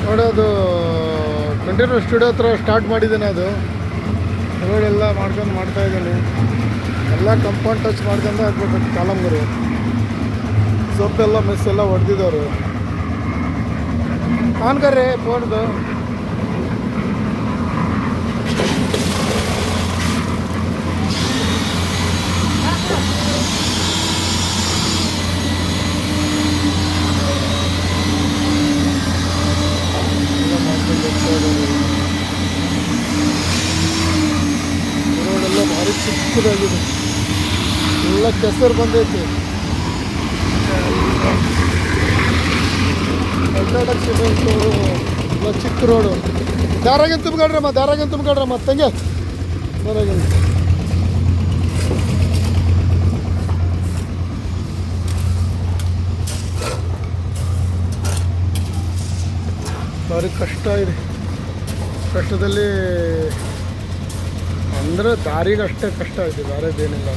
ನೋಡಿ ಅದು container studio ಹತ್ರ ಸ್ಟಾರ್ಟ್ ಮಾಡಿದ್ದೇನೆ. ಅದು ರೋಡೆಲ್ಲ ಮಾಡ್ಕೊಂಡು ಮಾಡ್ತಾಯಿದ್ದೀನಿ. ಎಲ್ಲ ಕಂಪೌಂಡ್ ಟಚ್ ಮಾಡ್ಕೊಂಡು ಹಾಕ್ಬೇಕು ಕಾಲಮ್ಗರು. ಸೊಪ್ಪೆಲ್ಲ ಮೆಸ್ಸೆಲ್ಲ ಹೊಡೆದಿದ್ದವರು. ಆನ್ ಕರ್ರಿ ಫೋನ್ದು. ರೋಡೆಲ್ಲ ಭಾರಿ ಚಿಕ್ಕದಾಗಿದೆ. ಎಲ್ಲ ಕೆಸರು ಬಂದೈತಿ. ಕರ್ನಾಟಕ ಸಿಮೆಂಟ್ ಎಲ್ಲ ಚಿಕ್ಕ ರೋಡು. ದಾರಾಗಿನ ತುಂಬ್ಕೊಳ್ರಮ್ಮ ತಂಗೆ ದಾರಾಗಿನ. ಭಾರಿ ಕಷ್ಟ ಇದೆ. ಕಷ್ಟದಲ್ಲಿ ಅಂದರೆ ದಾರಿಗೆ ಅಷ್ಟೇ ಕಷ್ಟ ಇದೆ, ಬೇರೆದೇನಿಲ್ಲ.